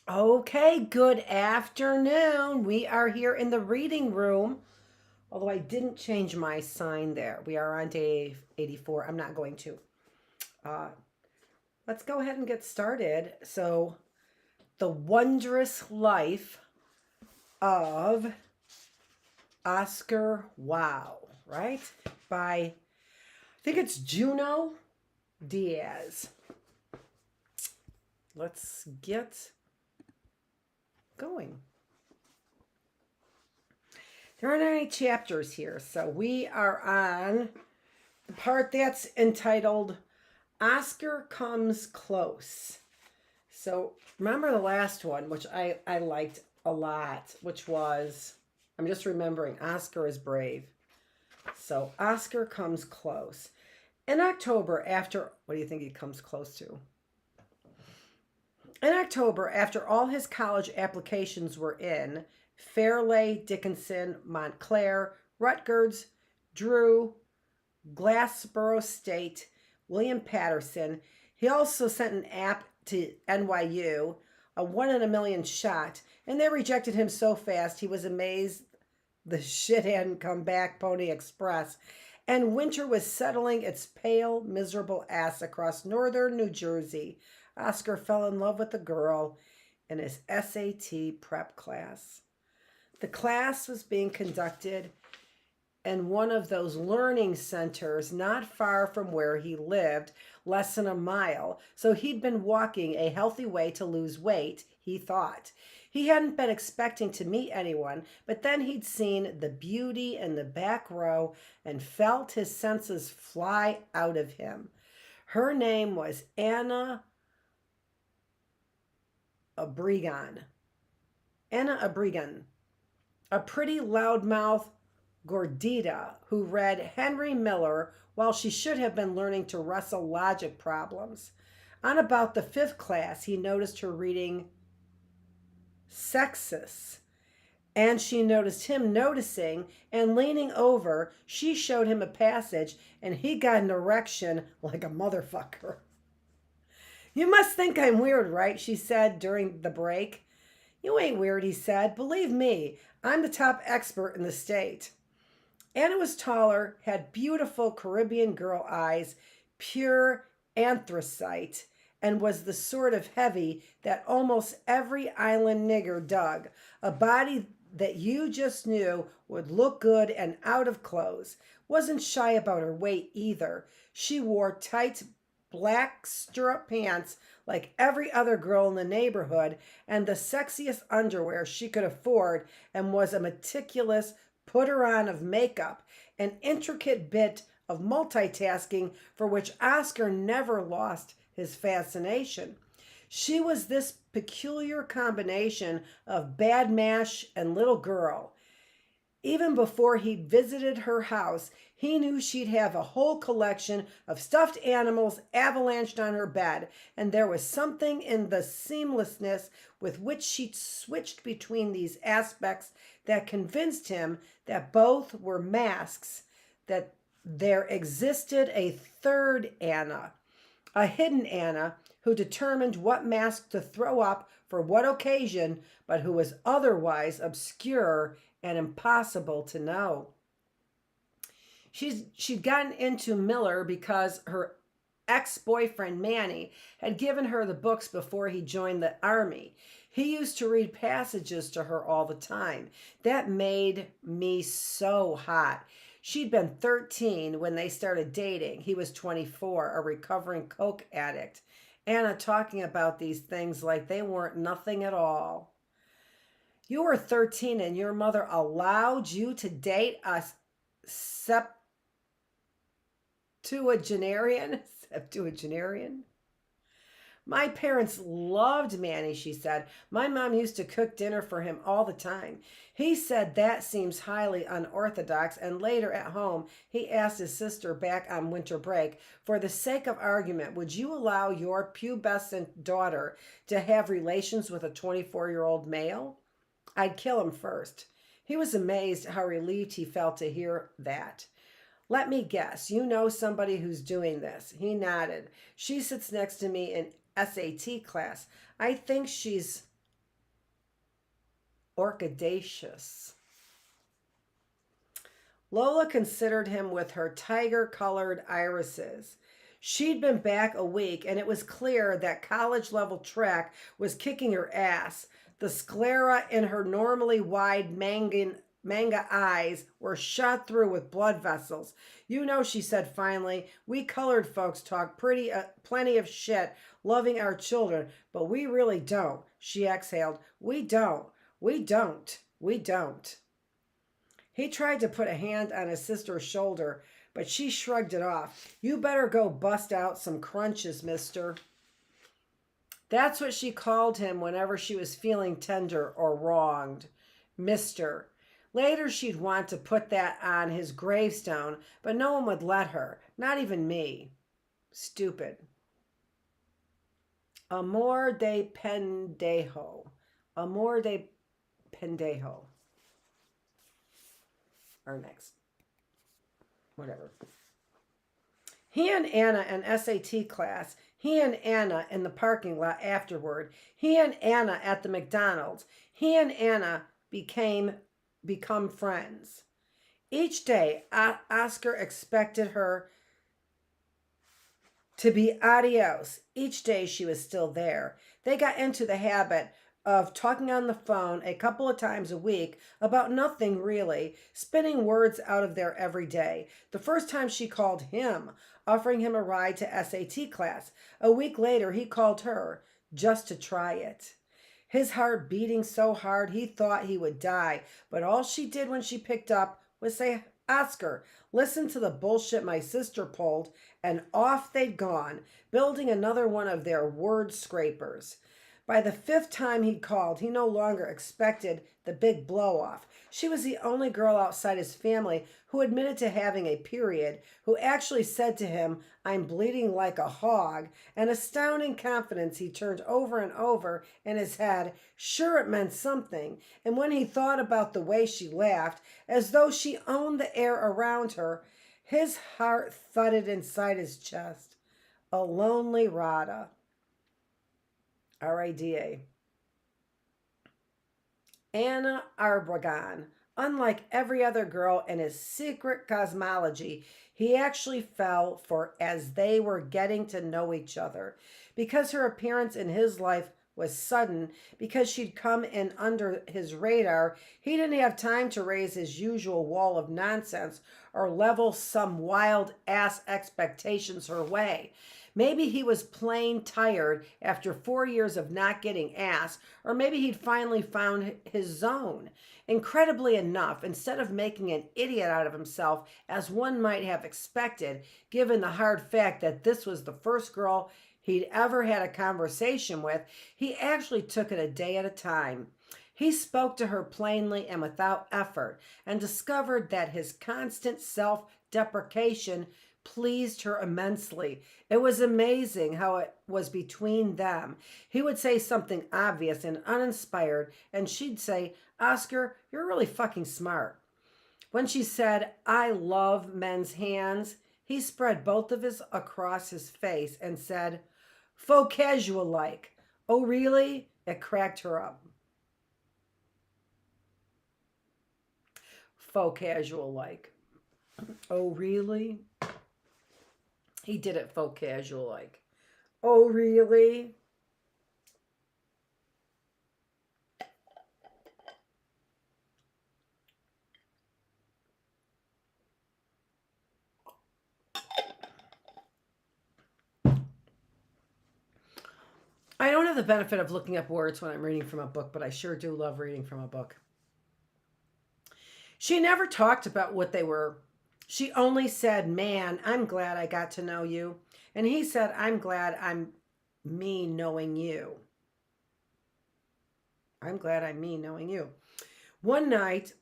Okay, good afternoon. We are here in the reading room. Although I didn't change my sign there. We are on day 84. I'm not going to. Uh, let's go ahead and get started. So, The Wondrous Life of Oscar Wilde, right? By, I think it's Junot, Diaz. Let's get going. There aren't any chapters here, so we are on the part that's entitled Oscar Comes Close. So remember the last one, which I liked a lot, which was, I'm just remembering, Oscar is brave. So Oscar comes close. In October, after, what do you think he comes close to? In October, after all his college applications were in, Fairleigh, Dickinson, Montclair, Rutgers, Drew, Glassboro State, William Patterson. He also sent an app to NYU, a 1 in a million shot, and they rejected him so fast he was amazed the shit hadn't come back, Pony Express, and winter was settling its pale, miserable ass across northern New Jersey. Oscar fell in love with a girl in his SAT prep class. The class was being conducted in one of those learning centers not far from where he lived, less than a mile. So he'd been walking a healthy way to lose weight, he thought. He hadn't been expecting to meet anyone, but then he'd seen the beauty in the back row and felt his senses fly out of him. Her name was Anna Obregon. Anna Obregon, a pretty loudmouth gordita who read Henry Miller while she should have been learning to wrestle logic problems. On about the 5th class, he noticed her reading Sexus, and she noticed him noticing, and leaning over, she showed him a passage, and he got an erection like a motherfucker. You must think I'm weird, right? She said during the break. You ain't weird, he said. Believe me, I'm the top expert in the state. Anna was taller, had beautiful Caribbean girl eyes, pure anthracite, and was the sort of heavy that almost every island nigger dug. A body that you just knew would look good and out of clothes. Wasn't shy about her weight either. She wore tight black stirrup pants like every other girl in the neighborhood, and the sexiest underwear she could afford, and was a meticulous putter on of makeup, an intricate bit of multitasking for which Oscar never lost his fascination. She was this peculiar combination of bad mash and little girl. Even before he'd visited her house, he knew she'd have a whole collection of stuffed animals avalanched on her bed, and there was something in the seamlessness with which she switched between these aspects that convinced him that both were masks, that there existed a third Anna, a hidden Anna, who determined what mask to throw up for what occasion, but who was otherwise obscure and impossible to know. She'd gotten into Miller because her ex-boyfriend Manny had given her the books before he joined the army. He used to read passages to her all the time. That made me so hot. She'd been 13 when they started dating. He was 24, a recovering coke addict. Anna talking about these things like they weren't nothing at all. You were 13 and your mother allowed you to date a septuagenarian? Septuagenarian? My parents loved Manny, she said. My mom used to cook dinner for him all the time. He said that seems highly unorthodox, and later at home, he asked his sister back on winter break, for the sake of argument, would you allow your pubescent daughter to have relations with a 24-year-old male? I'd kill him first. He was amazed how relieved he felt to hear that. Let me guess, you know somebody who's doing this. He nodded. She sits next to me in SAT class. I think she's orchidaceous. Lola considered him with her tiger-colored irises. She'd been back a week, and it was clear that college-level track was kicking her ass. The sclera in her normally wide manga eyes were shot through with blood vessels. You know, she said finally, we colored folks talk plenty of shit, loving our children, but we really don't. She exhaled. We don't. We don't. We don't. He tried to put a hand on his sister's shoulder, but she shrugged it off. You better go bust out some crunches, mister. That's what she called him whenever she was feeling tender or wronged. Mister. Later she'd want to put that on his gravestone, but no one would let her, not even me. Stupid. Amor de pendejo. Amor de pendejo. Or next. Whatever. He and Anna in SAT class. He and Anna in the parking lot afterward. He and Anna at the McDonald's. He and Anna become friends. Each day, Oscar expected her to be adios. Each day she was still there. They got into the habit of talking on the phone a couple of times a week about nothing really, spinning words out of there every day. The first time she called him, offering him a ride to SAT class. A week later, he called her just to try it. His heart beating so hard he thought he would die, but all she did when she picked up was say, Oscar, listen to the bullshit my sister pulled, and off they'd gone, building another one of their word scrapers. By the fifth time he'd called, he no longer expected the big blow-off. She was the only girl outside his family who admitted to having a period, who actually said to him, I'm bleeding like a hog, and astounding confidence he turned over and over in his head. Sure, it meant something, and when he thought about the way she laughed, as though she owned the air around her, his heart thudded inside his chest. A lonely Rada. R-A-D-A. Anna Arbogán. Unlike every other girl in his secret cosmology, he actually fell for as they were getting to know each other. Because her appearance in his life was sudden, because she'd come in under his radar, he didn't have time to raise his usual wall of nonsense or level some wild-ass expectations her way. Maybe he was plain tired after 4 years of not getting asked, or maybe he'd finally found his zone. Incredibly enough, instead of making an idiot out of himself, as one might have expected, given the hard fact that this was the first girl he'd ever had a conversation with, he actually took it a day at a time. He spoke to her plainly and without effort, and discovered that his constant self-deprecation pleased her immensely. It was amazing how it was between them. He would say something obvious and uninspired, and she'd say, Oscar, you're really fucking smart. When she said, I love men's hands, he spread both of his across his face and said, faux casual like. Oh, really? It cracked her up. Faux casual like. Oh, really? He did it faux casual like. Oh, really? I don't have the benefit of looking up words when I'm reading from a book, but I sure do love reading from a book. She never talked about what they were. She only said, man, I'm glad I got to know you. And he said, I'm glad I'm me knowing you. I'm glad I'm me knowing you. One night,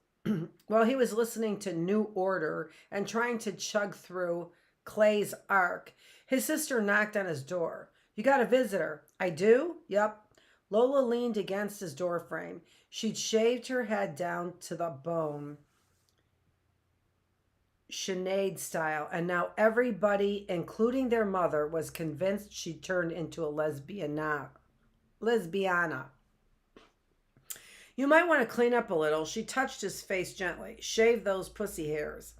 while he was listening to New Order and trying to chug through Clay's Ark, his sister knocked on his door. You got a visitor. I do? Yep. Lola leaned against his doorframe. She'd shaved her head down to the bone. Sinead style, and now everybody, including their mother, was convinced she turned into a lesbiana. You might want to clean up a little. She touched his face gently. Shave those pussy hairs.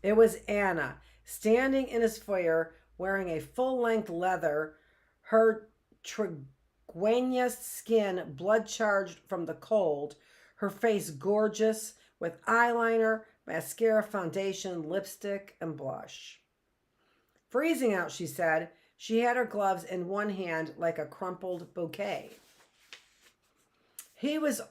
It was Anna, standing in his foyer, wearing a full-length leather, her trigueña skin blood-charged from the cold, her face gorgeous, with eyeliner, mascara, foundation, lipstick, and blush. Freezing out, she said. She had her gloves in one hand like a crumpled bouquet. He was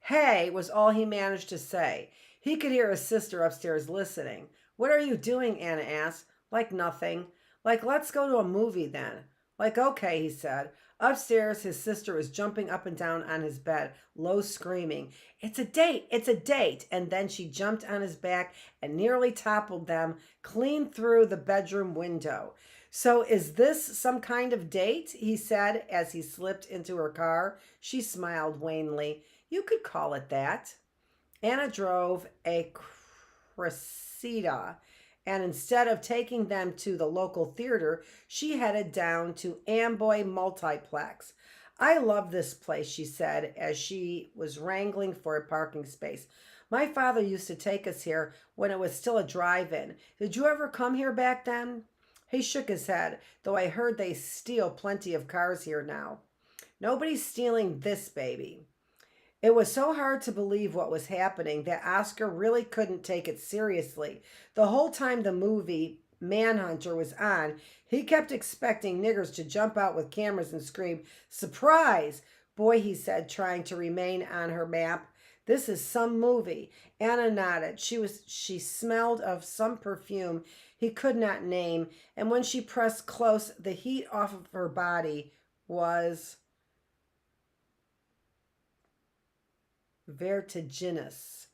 Hey was all he managed to say. He could hear his sister upstairs listening. What are you doing? Anna asked. Like nothing. Like, let's go to a movie then. Like, okay, he said. Upstairs, his sister was jumping up and down on his bed, low screaming, It's a date! It's a date! And then she jumped on his back and nearly toppled them clean through the bedroom window. So is this some kind of date? He said as he slipped into her car. She smiled wanly. You could call it that. Anna drove a Cressida, and instead of taking them to the local theater, she headed down to Amboy Multiplex. I love this place, she said as she was wrangling for a parking space. My father used to take us here when it was still a drive-in. Did you ever come here back then? He shook his head, though I heard they steal plenty of cars here now. Nobody's stealing this baby. It was so hard to believe what was happening that Oscar really couldn't take it seriously. The whole time the movie Manhunter was on, he kept expecting niggers to jump out with cameras and scream, Surprise! Boy, he said, trying to remain on her map. This is some movie. Anna nodded. She smelled of some perfume he could not name, and when she pressed close, the heat off of her body was vertiginous.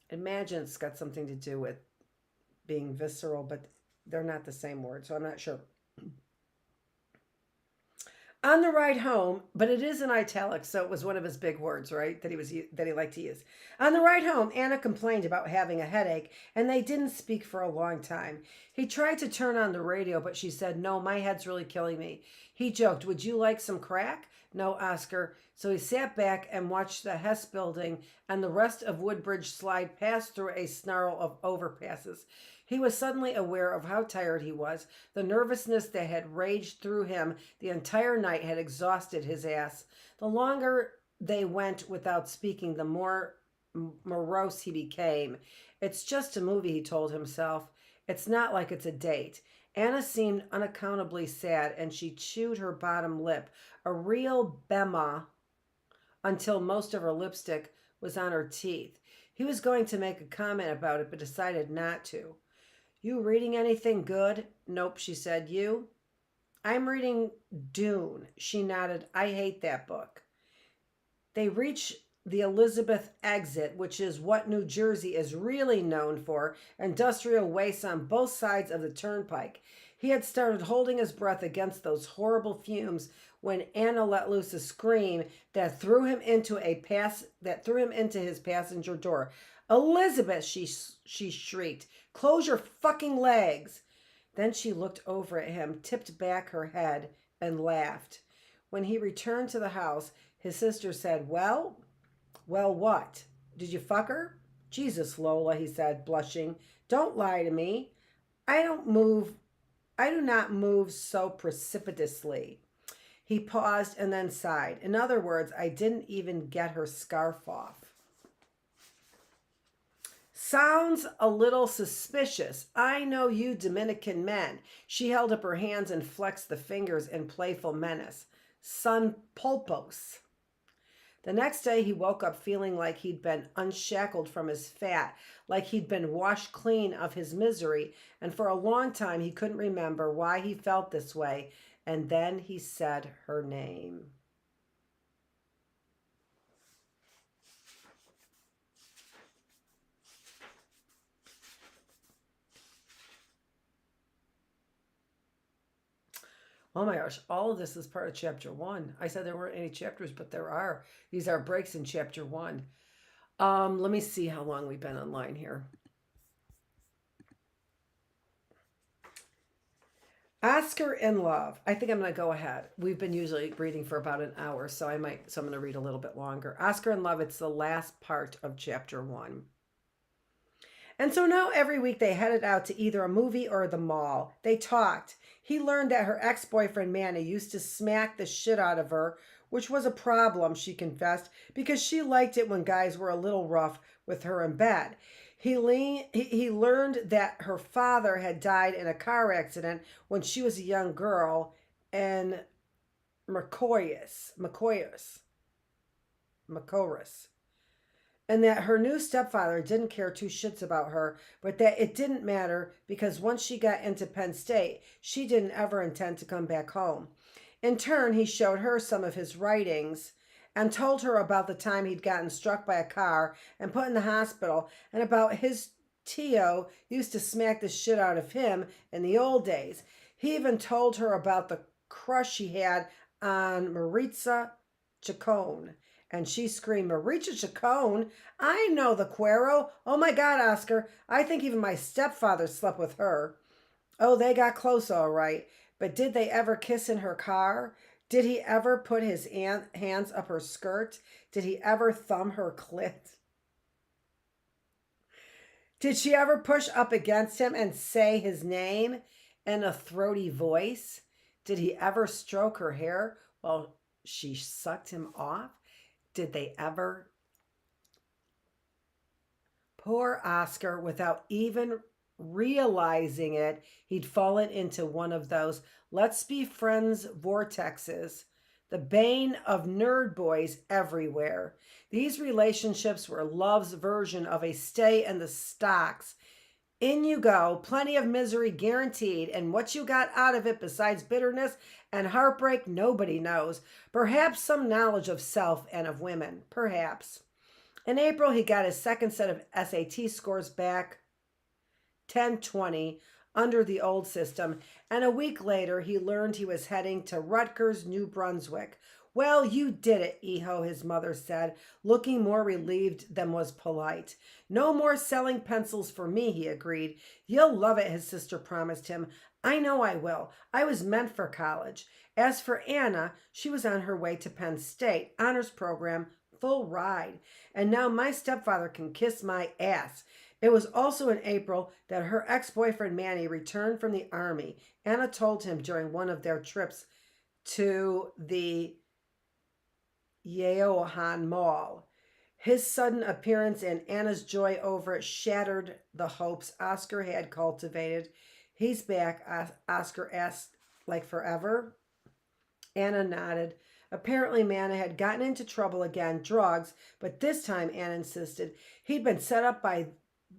Imagine it's got something to do with being visceral, but they're not the same word, so I'm not sure. On the ride home, but it is in italics, so it was one of his big words, right? That he liked to use. On the ride home, Anna complained about having a headache, and they didn't speak for a long time. He tried to turn on the radio, but she said, No, my head's really killing me. He joked, Would you like some crack? No, Oscar. So he sat back and watched the Hess building and the rest of Woodbridge slide past through a snarl of overpasses. He was suddenly aware of how tired he was. The nervousness that had raged through him the entire night had exhausted his ass. The longer they went without speaking, the more morose he became. It's just a movie, he told himself. It's not like it's a date. Anna seemed unaccountably sad, and she chewed her bottom lip, a real bema, until most of her lipstick was on her teeth. He was going to make a comment about it, but decided not to. You reading anything good? Nope, she said. You? I'm reading Dune. She nodded. I hate that book. They reach the Elizabeth exit, which is what New Jersey is really known for, industrial waste on both sides of the turnpike. He had started holding his breath against those horrible fumes when Anna let loose a scream that threw him into his passenger door. Elizabeth, she shrieked, close your fucking legs. Then she looked over at him, tipped back her head, and laughed. When he returned to the house, his sister said, Well, what? Did you fuck her? Jesus, Lola, he said, blushing. Don't lie to me. I do not move so precipitously. He paused and then sighed. In other words, I didn't even get her scarf off. Sounds a little suspicious. I know you Dominican men. She held up her hands and flexed the fingers in playful menace. Son pulpos. The next day he woke up feeling like he'd been unshackled from his fat, like he'd been washed clean of his misery, and for a long time he couldn't remember why he felt this way, and then he said her name. Oh my gosh, all of this is part of chapter 1. I said there weren't any chapters, but there are. These are breaks in chapter 1. Let me see how long we've been online here. Oscar in Love. I think I'm going to go ahead. We've been usually reading for about an hour, so I'm going to read a little bit longer. Oscar in Love, it's the last part of chapter 1. And so now every week they headed out to either a movie or the mall. They talked. He learned that her ex-boyfriend Manny used to smack the shit out of her, which was a problem, she confessed, because she liked it when guys were a little rough with her in bed. He learned that her father had died in a car accident when she was a young girl, and Macoris, and that her new stepfather didn't care two shits about her, but that it didn't matter because once she got into Penn State, she didn't ever intend to come back home. In turn, he showed her some of his writings and told her about the time he'd gotten struck by a car and put in the hospital, and about his Tio used to smack the shit out of him in the old days. He even told her about the crush he had on Maritza Chacon. And she screamed, Maritza Chacon? I know the Cuero. Oh my God, Oscar. I think even my stepfather slept with her. Oh, they got close all right. But did they ever kiss in her car? Did he ever put his hands up her skirt? Did he ever thumb her clit? Did she ever push up against him and say his name in a throaty voice? Did he ever stroke her hair while she sucked him off? Did they ever? Poor Oscar, without even realizing it, he'd fallen into one of those let's be friends vortexes, the bane of nerd boys everywhere. These relationships were love's version of a stay in the stocks. In you go, plenty of misery guaranteed, and what you got out of it besides bitterness and heartbreak, nobody knows. Perhaps some knowledge of self and of women, perhaps. In April, he got his second set of SAT scores back, 1020, under the old system, and a week later, he learned he was heading to Rutgers, New Brunswick. Well, you did it, Eho, his mother said, looking more relieved than was polite. No more selling pencils for me, he agreed. You'll love it, his sister promised him. I know I will. I was meant for college. As for Anna, she was on her way to Penn State, honors program, full ride. And now my stepfather can kiss my ass. It was also in April that her ex-boyfriend Manny returned from the army. Anna told him during one of their trips to the Yeohan Mall. His sudden appearance and Anna's joy over it shattered the hopes Oscar had cultivated. He's back, Oscar asked, like forever? Anna nodded. Apparently, Manna had gotten into trouble again, drugs, but this time, Anna insisted, he'd been set up by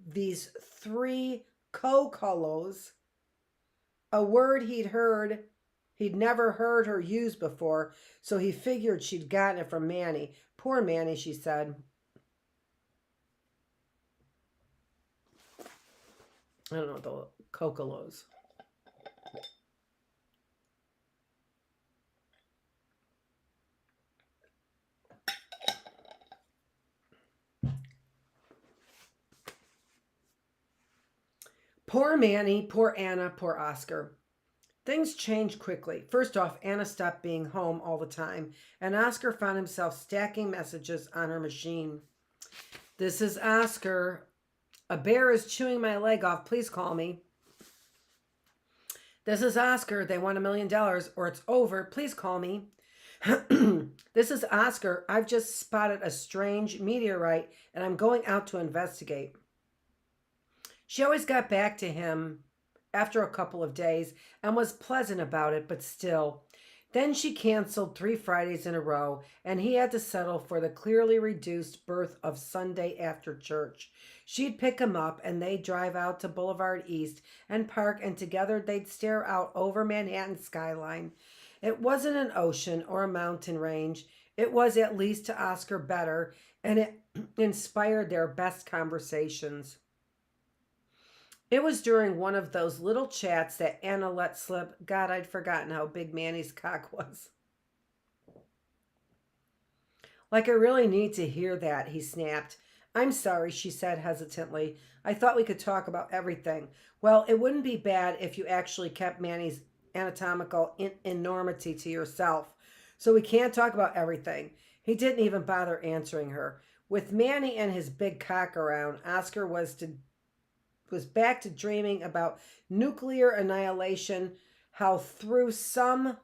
these three cocolos, a word he'd never heard her use before, so he figured she'd gotten it from Manny. Poor Manny, she said. I don't know the cocolos. Poor Manny, poor Anna, poor Oscar. Things changed quickly. First off, Anna stopped being home all the time, and Oscar found himself stacking messages on her machine. This is Oscar. A bear is chewing my leg off. Please call me. This is Oscar. They want $1 million or it's over. Please call me. This is Oscar. I've just spotted a strange meteorite and I'm going out to investigate. She always got back to him after a couple of days and was pleasant about it, but still. Then she canceled 3 Fridays in a row, and he had to settle for the clearly reduced berth of Sunday after church. She'd pick him up, and they'd drive out to Boulevard East and park, and together they'd stare out over Manhattan's skyline. It wasn't an ocean or a mountain range. It was, at least to Oscar, better, and it inspired their best conversations. It was during one of those little chats that Anna let slip. God, I'd forgotten how big Manny's cock was. Like, I really need to hear that, he snapped. I'm sorry, she said hesitantly. I thought we could talk about everything. Well, it wouldn't be bad if you actually kept Manny's anatomical enormity to yourself. So we can't talk about everything. He didn't even bother answering her. With Manny and his big cock around, Oscar was back to dreaming about nuclear annihilation, how through some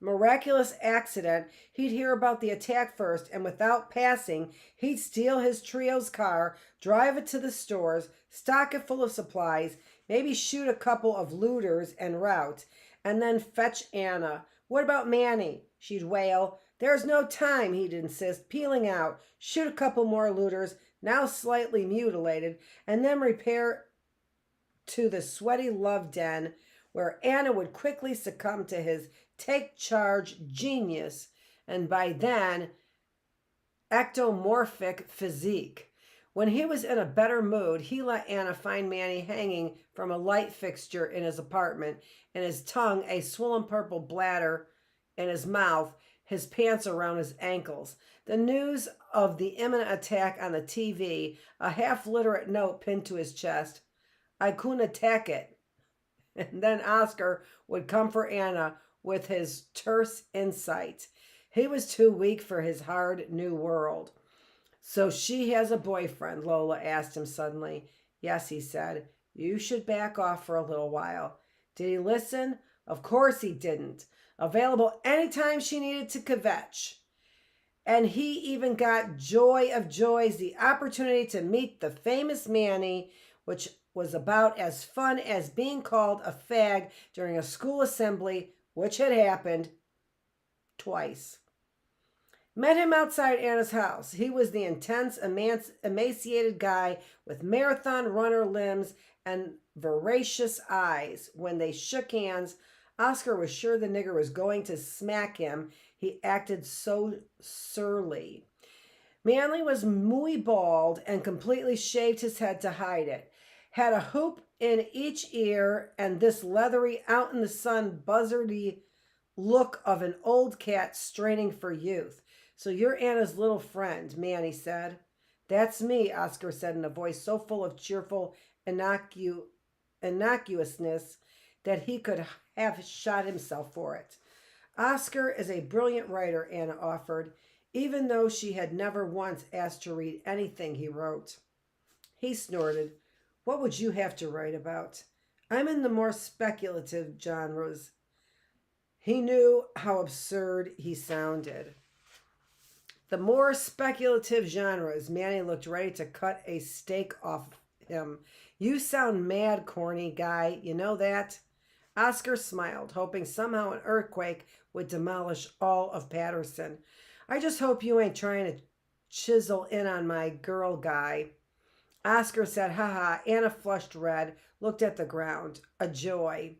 miraculous accident, he'd hear about the attack first, and without passing, he'd steal his trio's car, drive it to the stores, stock it full of supplies, maybe shoot a couple of looters en route, and then fetch Anna. What about Manny? She'd wail. There's no time, he'd insist, peeling out, shoot a couple more looters, now slightly mutilated, and then repair to the sweaty love den where Anna would quickly succumb to his take charge genius and by then ectomorphic physique. When he was in a better mood, he let Anna find Manny hanging from a light fixture in his apartment, and his tongue a swollen purple bladder in his mouth, his pants around his ankles. The news of the imminent attack on the TV, a half-literate note pinned to his chest. I couldn't take it. And then Oscar would come for Anna with his terse insight. He was too weak for his hard new world. So she has a boyfriend, Lola asked him suddenly. Yes, he said. You should back off for a little while. Did he listen? Of course he didn't. Available anytime she needed to kvetch. And he even got joy of joys, the opportunity to meet the famous Manny, which was about as fun as being called a fag during a school assembly, which had happened twice. Met him outside Anna's house. He was the intense, emaciated guy with marathon runner limbs and voracious eyes. When they shook hands, Oscar was sure the nigger was going to smack him. He acted so surly. Manley was muy bald and completely shaved his head to hide it. Had a hoop in each ear and this leathery, out in the sun, buzzardy look of an old cat straining for youth. So you're Anna's little friend, Manny said. That's me, Oscar said in a voice so full of cheerful innocuousness that he could have shot himself for it. Oscar is a brilliant writer, Anna offered, even though she had never once asked to read anything he wrote. He snorted. What would you have to write about? I'm in the more speculative genres. He knew how absurd he sounded. The more speculative genres. Manny looked ready to cut a steak off him. You sound mad, corny guy. You know that? Oscar smiled, hoping somehow an earthquake would demolish all of Patterson. I just hope you ain't trying to chisel in on my girl guy. Oscar said, ha. Anna flushed red, looked at the ground. A joy.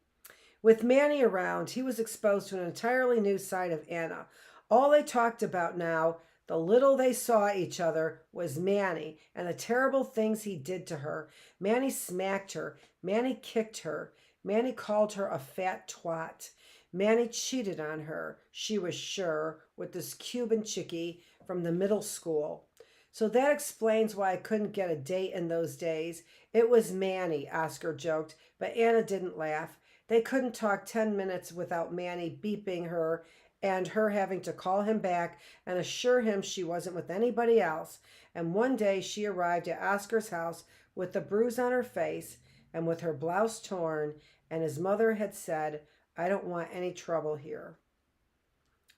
With Manny around, he was exposed to an entirely new side of Anna. All they talked about now, the little they saw each other, was Manny and the terrible things he did to her. Manny smacked her. Manny kicked her. Manny called her a fat twat. Manny cheated on her, she was sure, with this Cuban chickie from the middle school. So that explains why I couldn't get a date in those days. It was Manny, Oscar joked, but Anna didn't laugh. They couldn't talk 10 minutes without Manny beeping her and her having to call him back and assure him she wasn't with anybody else. And one day she arrived at Oscar's house with the bruise on her face and with her blouse torn, and his mother had said, I don't want any trouble here.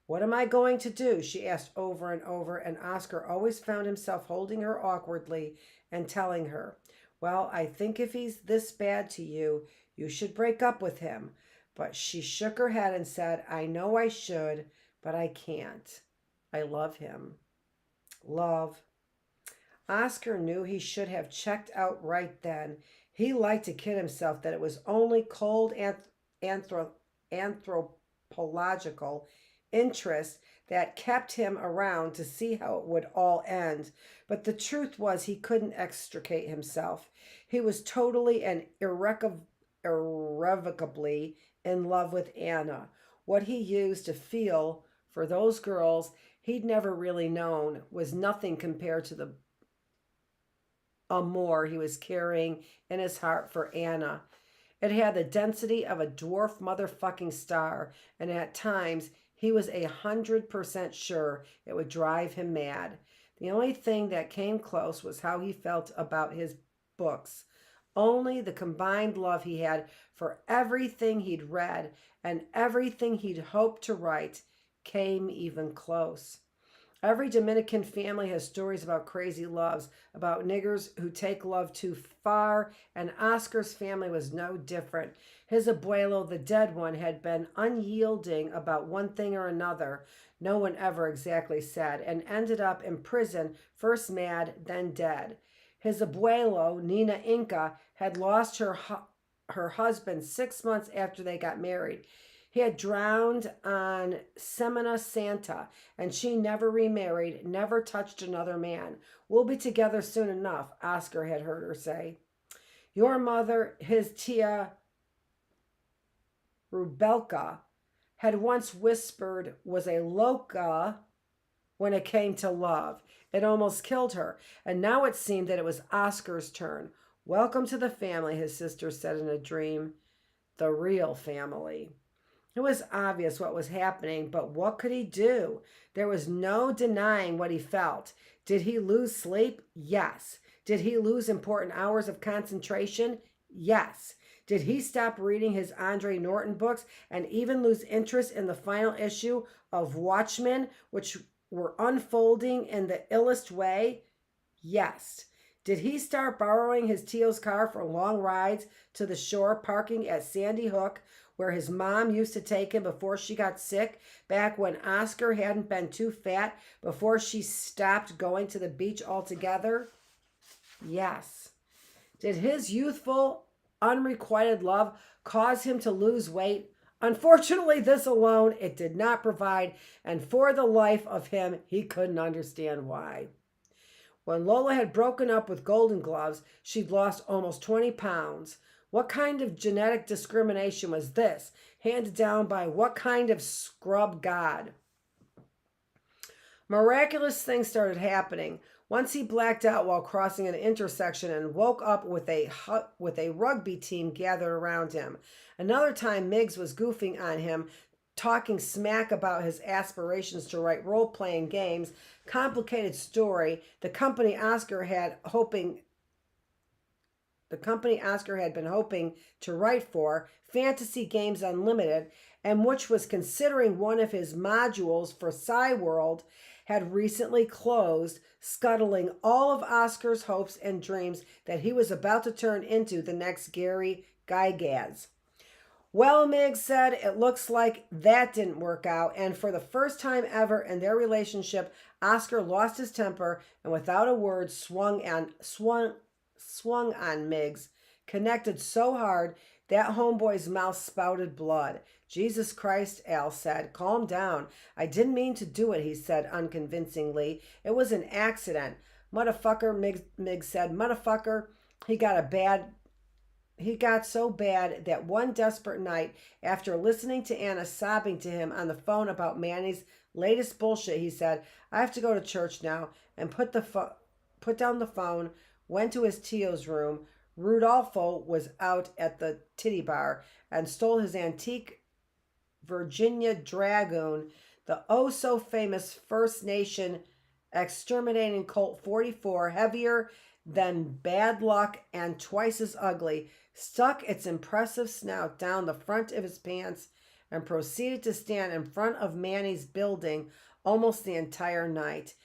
What am I going to do? She asked over and over, and Oscar always found himself holding her awkwardly and telling her, well, I think if he's this bad to you, you should break up with him. But she shook her head and said, I know I should, but I can't. I love him. Love. Oscar knew he should have checked out right then. He liked to kid himself that it was only cold anthropological interest that kept him around to see how it would all end. But the truth was he couldn't extricate himself. He was totally and irrevocably in love with Anna. What he used to feel for those girls he'd never really known was nothing compared to the amour he was carrying in his heart for Anna. It had the density of a dwarf motherfucking star, and at times he was 100% sure it would drive him mad. The only thing that came close was how he felt about his books. Only the combined love he had for everything he'd read and everything he'd hoped to write came even close. Every Dominican family has stories about crazy loves, about niggers who take love too far, and Oscar's family was no different. His abuelo, the dead one, had been unyielding about one thing or another, no one ever exactly said, and ended up in prison, first mad, then dead. His abuelo, Nina Inca, had lost her husband 6 months after they got married. He had drowned on Semana Santa, and she never remarried, never touched another man. We'll be together soon enough, Oscar had heard her say. Your mother, his tia Rubelka, had once whispered was a loca when it came to love. It almost killed her, and now it seemed that it was Oscar's turn. Welcome to the family, his sister said in a dream. The real family. It was obvious what was happening, but what could he do? There was no denying what he felt. Did he lose sleep? Yes. Did he lose important hours of concentration? Yes. Did he stop reading his Andre Norton books and even lose interest in the final issue of Watchmen, which were unfolding in the illest way? Yes. Did he start borrowing his Tio's car for long rides to the shore, parking at Sandy Hook, where his mom used to take him before she got sick, back when Oscar hadn't been too fat, before she stopped going to the beach altogether? Yes. Did his youthful, unrequited love cause him to lose weight? Unfortunately, this alone it did not provide, and for the life of him, he couldn't understand why. When Lola had broken up with Golden Gloves, she'd lost almost 20 pounds. What kind of genetic discrimination was this, handed down by what kind of scrub god? Miraculous things started happening. Once he blacked out while crossing an intersection and woke up with a rugby team gathered around him. Another time Miggs was goofing on him, talking smack about his aspirations to write role-playing games. Complicated story. The company Oscar had been hoping to write for, Fantasy Games Unlimited, and which was considering one of his modules for Cyworld, had recently closed, scuttling all of Oscar's hopes and dreams that he was about to turn into the next Gary Gygax. Well, Miggs said, it looks like that didn't work out, and for the first time ever in their relationship, Oscar lost his temper and without a word swung on Miggs, connected so hard that homeboy's mouth spouted blood. Jesus Christ, Al said. Calm down. I didn't mean to do it, he said unconvincingly. It was an accident. Motherfucker, Miggs said. Motherfucker, he got so bad that one desperate night, after listening to Anna sobbing to him on the phone about Manny's latest bullshit, he said, I have to go to church now, and put down the phone, went to his Tio's room. Rudolfo was out at the titty bar and stole his antique Virginia Dragoon, the oh-so-famous First Nation exterminating Colt 44, heavier than bad luck and twice as ugly, stuck its impressive snout down the front of his pants and proceeded to stand in front of Manny's building almost the entire night.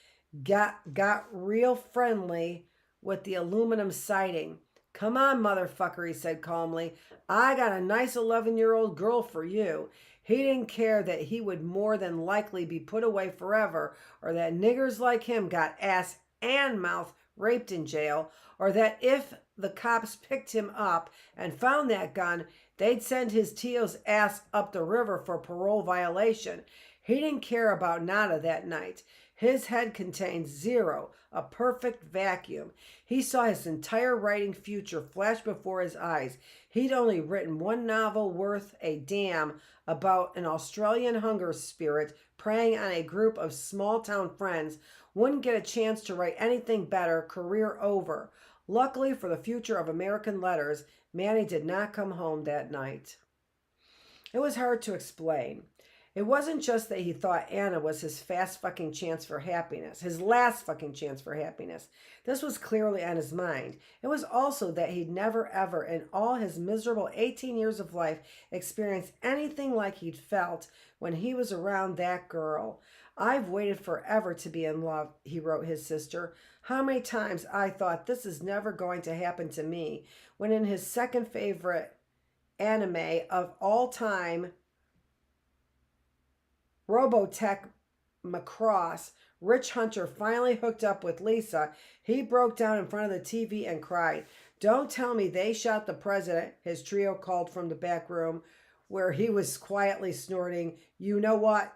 Got real friendly with the aluminum siding. Come on, motherfucker, he said calmly. I got a nice 11-year-old girl for you. He didn't care that he would more than likely be put away forever, or that niggers like him got ass and mouth raped in jail, or that if the cops picked him up and found that gun, they'd send his Tio's ass up the river for parole violation. He didn't care about nada that night. His head contained zero, a perfect vacuum. He saw his entire writing future flash before his eyes. He'd only written one novel worth a damn about an Australian hunger spirit preying on a group of small town friends. Wouldn't get a chance to write anything better, career over. Luckily for the future of American letters, Manny did not come home that night. It was hard to explain. It wasn't just that he thought Anna was his fast fucking chance for happiness, his last fucking chance for happiness. This was clearly on his mind. It was also that he'd never ever in all his miserable 18 years of life experienced anything like he'd felt when he was around that girl. I've waited forever to be in love, he wrote his sister. How many times I thought this is never going to happen to me, when in his second favorite anime of all time, Robotech Macross, Rich Hunter finally hooked up with Lisa. He broke down in front of the TV and cried. Don't tell me they shot the president, his trio called from the back room, where he was quietly snorting, you know what?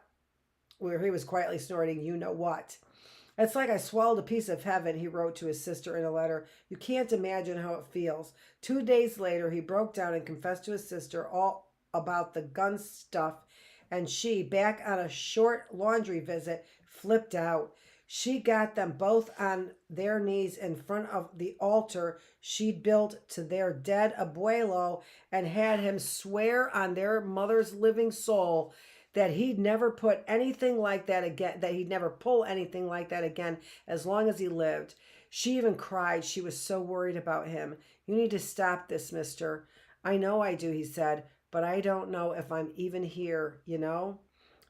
It's like I swallowed a piece of heaven, he wrote to his sister in a letter. You can't imagine how it feels. 2 days later, he broke down and confessed to his sister all about the gun stuff, and she, back on a short laundry visit, flipped out. She got them both on their knees in front of the altar she built to their dead abuelo and had him swear on their mother's living soul that he'd never put anything like that again, that he'd never pull anything like that again as long as he lived. She even cried. She was so worried about him. You need to stop this, mister. I know I do, he said, but I don't know if I'm even here, you know?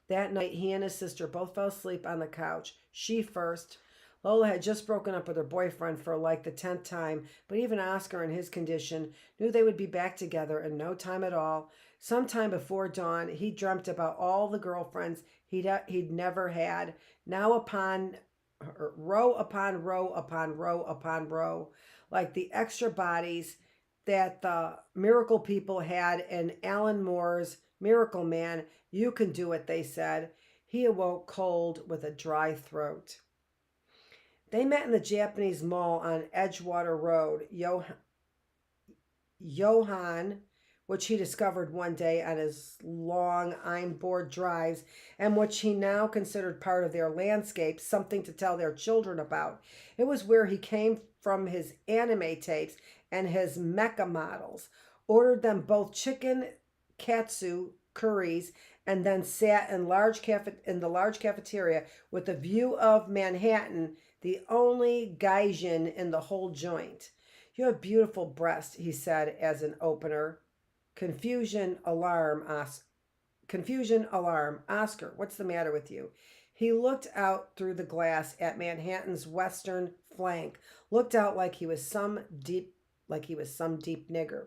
That night, he and his sister both fell asleep on the couch. She first. Lola had just broken up with her boyfriend for like the 10th time, but even Oscar in his condition knew they would be back together in no time at all. Sometime before dawn, he dreamt about all the girlfriends he'd never had. Now upon row upon row upon row upon row, like the extra bodies that the miracle people had in Alan Moore's Miracle Man. You can do it, they said. He awoke cold with a dry throat. They met in the Japanese mall on Edgewater Road. Johann, which he discovered one day on his long iron-board drives, and which he now considered part of their landscape, something to tell their children about. It was where he came from his anime tapes and his mecha models, ordered them both chicken katsu curries, and then sat in the large cafeteria with a view of Manhattan, the only gaijin in the whole joint. You have beautiful breasts, he said as an opener. Confusion alarm, Oscar, what's the matter with you? He looked out through the glass at Manhattan's western flank, looked out like he was some deep nigger.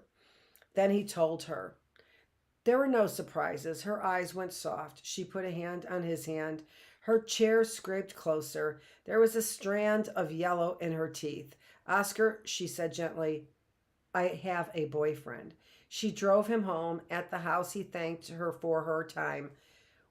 Then he told her. There were no surprises. Her eyes went soft. She put a hand on his hand. Her chair scraped closer. There was a strand of yellow in her teeth. Oscar, she said gently, I have a boyfriend. She drove him home. At the house, he thanked her for her time,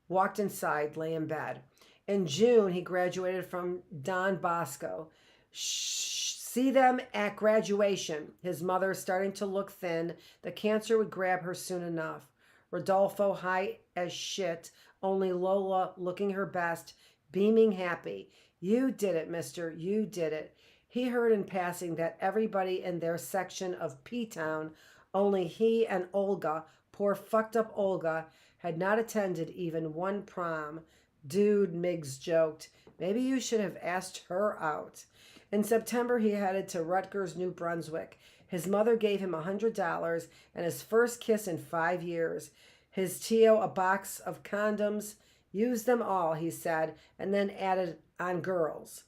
walked inside, lay in bed. In June, he graduated from Don Bosco. See them at graduation. His mother starting to look thin. The cancer would grab her soon enough. Rodolfo high as shit, only Lola looking her best, beaming happy. You did it, mister, you did it. He heard in passing that everybody in their section of P-Town, only he and Olga, poor fucked up Olga, had not attended even one prom. Dude, Miggs joked, maybe you should have asked her out. In September, he headed to Rutgers, New Brunswick. His mother gave him $100 and his first kiss in 5 years. His Tio a box of condoms. Use them all, he said, and then added on girls.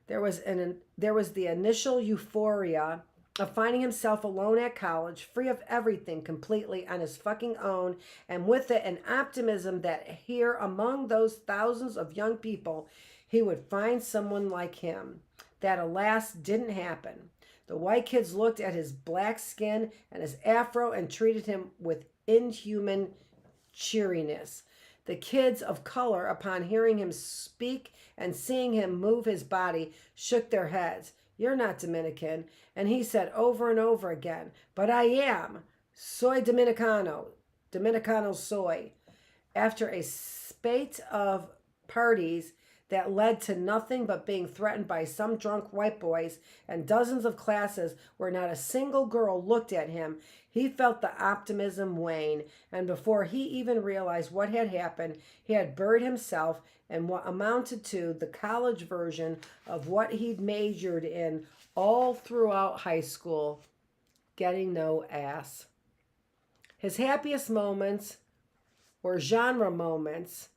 There was the initial euphoria of finding himself alone at college, free of everything, completely on his fucking own, and with it an optimism that here among those thousands of young people, he would find someone like him. That, alas, didn't happen. The white kids looked at his black skin and his afro and treated him with inhuman cheeriness. The kids of color, upon hearing him speak and seeing him move his body, shook their heads. You're not Dominican. And he said over and over again, but I am. Soy Dominicano. Dominicano soy. After a spate of parties that led to nothing but being threatened by some drunk white boys and dozens of classes where not a single girl looked at him, he felt the optimism wane, and before he even realized what had happened, he had buried himself in what amounted to the college version of what he'd majored in all throughout high school, getting no ass. His happiest moments were genre moments,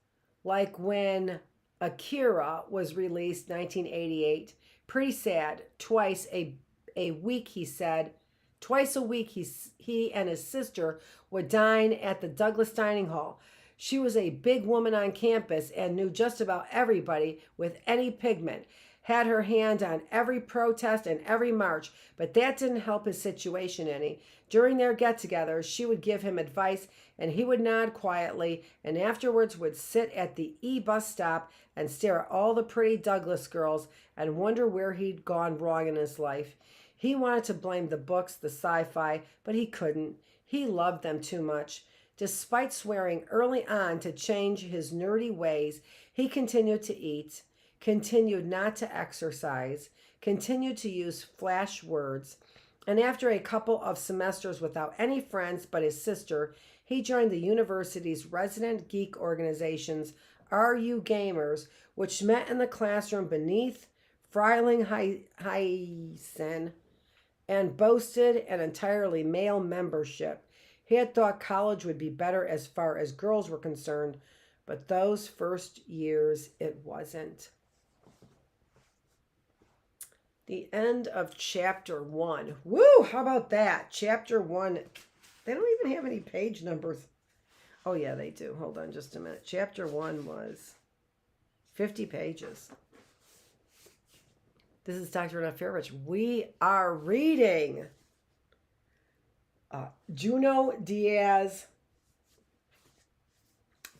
like when Akira was released 1988. Pretty sad. Twice a week, he said. Twice a week, he and his sister would dine at the Douglas Dining Hall. She was a big woman on campus and knew just about everybody with any pigment. Had her hand on every protest and every march, but that didn't help his situation any. During their get-togethers, she would give him advice, and he would nod quietly, and afterwards would sit at the E-bus stop and stare at all the pretty Douglas girls and wonder where he'd gone wrong in his life. He wanted to blame the books, the sci-fi, but he couldn't. He loved them too much. Despite swearing early on to change his nerdy ways, he continued to eat, continued not to exercise, continued to use flash words, and after a couple of semesters without any friends but his sister, he joined the university's resident geek organizations, RU Gamers, which met in the classroom beneath Freiling Heisen and boasted an entirely male membership. He had thought college would be better as far as girls were concerned, but those first years it wasn't. The end of chapter 1. Woo! How about that? Chapter 1. They don't even have any page numbers. Oh, yeah, they do. Hold on just a minute. Chapter 1 was 50 pages. This is Dr. Annette Feravich. We are reading Junot, Diaz,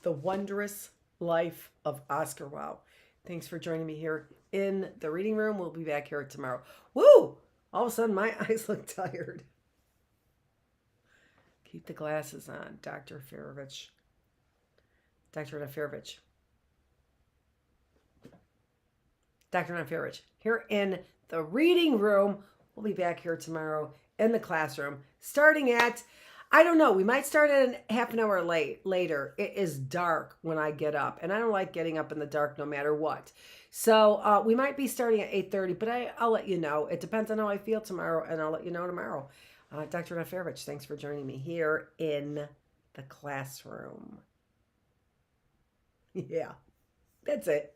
The Wondrous Life of Oscar Wilde. Thanks for joining me here in the reading room. We'll be back here tomorrow. Woo! All of a sudden, my eyes look tired. Keep the glasses on, Dr. Feravich. Dr. Annette Feravich. Dr. Annette Feravich. Here in the reading room. We'll be back here tomorrow in the classroom. Starting at, I don't know, we might start at half an hour later. It is dark when I get up, and I don't like getting up in the dark no matter what. So we might be starting at 8:30, but I'll let you know. It depends on how I feel tomorrow, and I'll let you know tomorrow. Dr. Annette Feravich, thanks for joining me here in the classroom. Yeah, that's it.